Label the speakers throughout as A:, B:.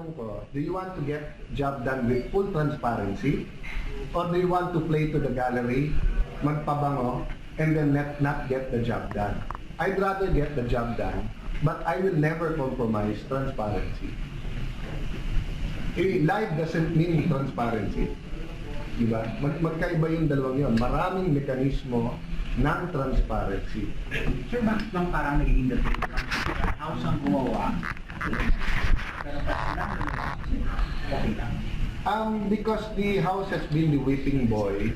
A: tanong ko, do you want to get job done with full transparency? Or do you want to play to the gallery, magpabango, and then not get the job done? I'd rather get the job done, but I will never compromise transparency. Live doesn't mean transparency. Diba? Magkaiba yung dalawang yun. Maraming mekanismo ng transparency.
B: Sir, bakit lang parang naging dating house ang gumawa?
A: Because the House has been the whipping boy,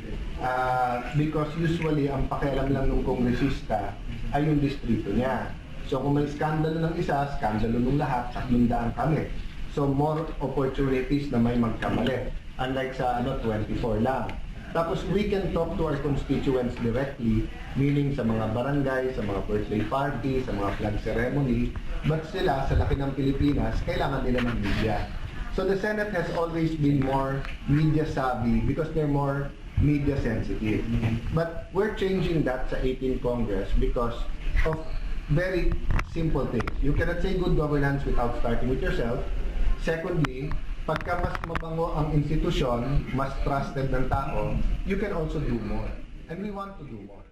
A: because usually ang pakialam lang ng kongresista ay yung distrito niya. So kung may skandalo ng isa, skandalo ng lahat, 300 kami. So more opportunities na may magkamali. Unlike sa 24 lang. Tapos we can talk to our constituents directly, meaning sa mga barangay, sa mga birthday party, sa mga flag ceremony, but sila, sa laki ng Pilipinas, kailangan nila ng media. So the Senate has always been more media savvy because they're more media sensitive. But we're changing that sa 18th Congress because of very simple things. You cannot say good governance without starting with yourself. Secondly, pagka mas mabango ang institusyon, mas trusted ng tao, you can also do more. And we want to do more.